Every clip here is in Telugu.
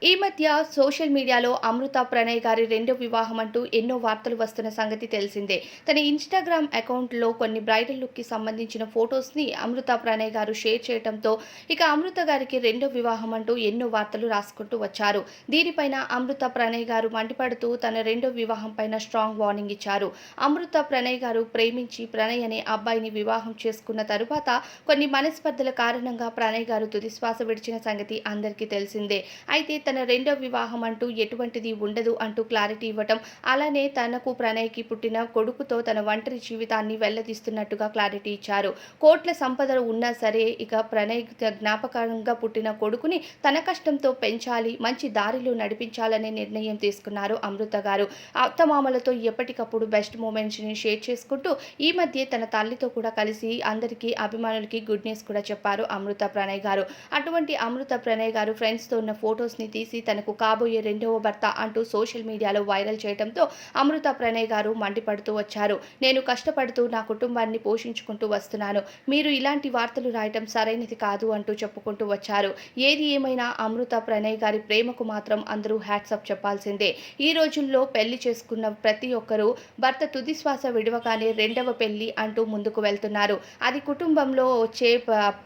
ఈ మధ్య సోషల్ మీడియాలో అమృత ప్రణయ్ గారి రెండో వివాహం అంటూ ఎన్నో వార్తలు వస్తున్న సంగతి తెలిసిందే. తన ఇన్‌స్టాగ్రామ్ అకౌంట్‌లో కొన్ని బ్రైడల్ లుక్‌కి సంబంధించిన ఫోటోస్‌ని అమృత ప్రణయ్ గారు షేర్ చేయడంతో ఇక అమృత గారికి రెండో వివాహం అంటూ ఎన్నో వార్తలు రాసుకుంటూ వచ్చారు. దీనిపైన అమృత ప్రణయ్ గారు మండిపడుతూ తన రెండో వివాహం పైన స్ట్రాంగ్ వార్నింగ్ ఇచ్చారు. అమృత ప్రణయ్ గారు ప్రేమించి ప్రణయ్ అనే అబ్బాయిని వివాహం చేసుకున్న తరువాత కొన్ని మనస్పర్ధల కారణంగా ప్రణయ్ గారు తుదిశ్వాస విడిచిన సంగతి అందరికీ తెలిసిందే. అయితే తన రెండో వివాహం అంటూ ఎటువంటిది ఉండదు అంటూ క్లారిటీ ఇవ్వటం, అలానే తనకు ప్రణయ్‌కి పుట్టిన కొడుకుతో తన ఒంటరి జీవితాన్ని వెల్లదీస్తున్నట్టుగా క్లారిటీ ఇచ్చారు. కోట్ల సంపద ఉన్నా సరే ఇక ప్రణయ్ జ్ఞాపకంగా పుట్టిన కొడుకుని తన కష్టంతో పెంచాలి, మంచి దారిలో నడిపించాలనే నిర్ణయం తీసుకున్నారు అమృత గారు. అత్తమామలతో ఎప్పటికప్పుడు బెస్ట్ మూమెంట్స్‌ని షేర్ చేసుకుంటూ ఈ మధ్య తన తల్లితో కూడా కలిసి అందరికీ అభిమానులకి గుడ్ న్యూస్ కూడా చెప్పారు అమృత ప్రణయ్ గారు. అటువంటి అమృత ప్రణయ్ గారు ఫ్రెండ్స్‌తో ఉన్న ఫోటోస్‌ని తీసి తనకు కాబోయే రెండవ భర్త అంటూ సోషల్ మీడియాలో వైరల్ చేయడంతో అమృత ప్రణయ్ గారు మండిపడుతూ వచ్చారు. నేను కష్టపడుతూ నా కుటుంబాన్ని పోషించుకుంటూ వస్తున్నాను. మీరు ఇలాంటి వార్తలు రాయటం సరైనది కాదు అంటూ చెప్పుకుంటూ వచ్చారు. ఏది ఏమైనా అమృత ప్రణయ్ గారి ప్రేమకు మాత్రం అందరూ హ్యాట్స్ ఆఫ్ చెప్పాల్సిందే. ఈ రోజుల్లో పెళ్లి చేసుకున్న ప్రతి ఒక్కరూ భర్త తుదిశ్వాస విడవగానే రెండవ పెళ్లి అంటూ ముందుకు వెళ్తున్నారు. అది కుటుంబంలో వచ్చే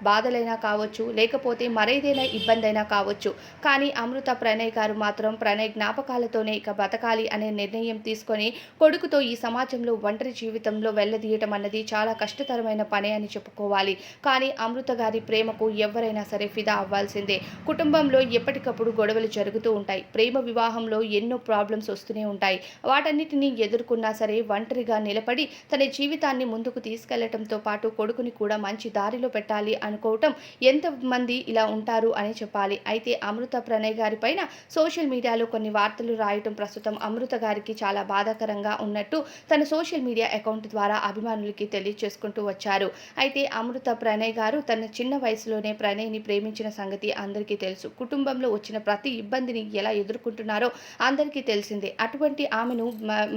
బాధలైనా కావచ్చు, లేకపోతే మరేదైనా ఇబ్బందైనా కావచ్చు. కానీ అమృత ప్రణయ్ గారు మాత్రం ప్రణయ్ జ్ఞాపకాలతోనే ఇక బతకాలి అనే నిర్ణయం తీసుకొని కొడుకుతో ఈ సమాజంలో ఒంటరి జీవితంలో వెళ్లదీయటం అన్నది చాలా కష్టతరమైన పనే అని చెప్పుకోవాలి. కానీ అమృత గారి ప్రేమకు ఎవరైనా సరే ఫిదా అవ్వాల్సిందే. కుటుంబంలో ఎప్పటికప్పుడు గొడవలు జరుగుతూ ఉంటాయి. ప్రేమ వివాహంలో ఎన్నో ప్రాబ్లమ్స్ వస్తూనే ఉంటాయి. వాటన్నిటిని ఎదుర్కొన్నా సరే ఒంటరిగా నిలబడి తన జీవితాన్ని ముందుకు తీసుకెళ్లటంతో పాటు కొడుకుని కూడా మంచి దారిలో పెట్టాలి అనుకోవటం ఎంతమంది ఇలా ఉంటారు అని చెప్పాలి. అయితే అమృత ప్రణయ్ గారి పైన సోషల్ మీడియాలో కొన్ని వార్తలు రాయటం ప్రస్తుతం అమృత గారికి చాలా బాధాకరంగా ఉన్నట్టు తన సోషల్ మీడియా అకౌంట్ ద్వారా అభిమానులకి తెలియజేసుకుంటూ వచ్చారు. అయితే అమృత ప్రణయ్ గారు తన చిన్న వయసులోనే ప్రణయ్‌ని ప్రేమించిన సంగతి అందరికీ తెలుసు. కుటుంబంలో వచ్చిన ప్రతి ఇబ్బందిని ఎలా ఎదుర్కొంటున్నారో అందరికీ తెలిసిందే. అటువంటి ఆమెను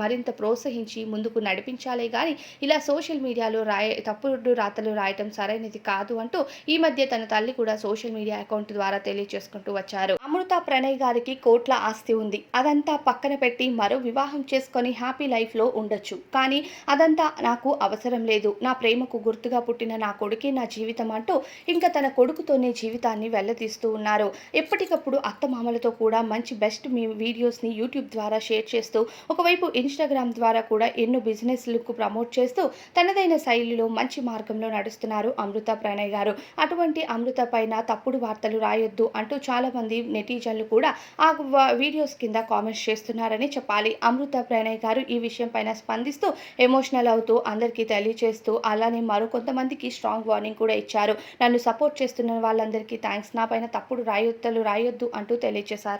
మరింత ప్రోత్సహించి ముందుకు నడిపించాలే గాని ఇలా సోషల్ మీడియాలో తప్పుడు రాతలు రాయటం సరైనది కాదు అంటూ ఈ మధ్య తన తల్లి కూడా సోషల్ మీడియా అకౌంట్ ద్వారా తెలియజేసుకుంటూ వచ్చారు. అమృత ప్రణయ్ గారికి కోట్ల ఆస్తి ఉంది. అదంతా పక్కన పెట్టి మరో వివాహం చేసుకొని హ్యాపీ లైఫ్‌లో ఉండొచ్చు. కానీ అదంతా నాకు అవసరం లేదు. నా ప్రేమకు గుర్తుగా పుట్టిన నా కొడుకే నా జీవితం అంటూ ఇంకా తన కొడుకుతోనే జీవితాన్ని వెళ్లదీస్తూ ఉన్నారు. ఎప్పటికప్పుడు అత్తమామలతో కూడా మంచి బెస్ట్ వీడియోస్‌ని యూట్యూబ్ ద్వారా షేర్ చేస్తూ ఒకవైపు ఇన్‌స్టాగ్రామ్ ద్వారా కూడా ఎన్నో బిజినెస్‌లకు ప్రమోట్ చేస్తూ తనదైన శైలిలో మంచి మార్గంలో నడుస్తున్నారు అమృత ప్రణయ్ గారు. అటువంటి అమృత పైన తప్పుడు వార్తలు రాయొద్దు అంటూ చాలామంది నెటిజన్లు కూడా ఆ వీడియోస్ కింద కామెంట్స్ చేస్తున్నారని చెప్పాలి. అమృత ప్రణయ్ గారు ఈ విషయం పైన స్పందిస్తూ ఎమోషనల్ అవుతూ అందరికీ తెలియజేస్తూ అలానే మరికొంతమందికి స్ట్రాంగ్ వార్నింగ్ కూడా ఇచ్చారు. నన్ను సపోర్ట్ చేస్తున్న వాళ్ళందరికీ థాంక్స్. నా పైన తప్పుడు రాయొద్దు అంటూ తెలియజేశారు.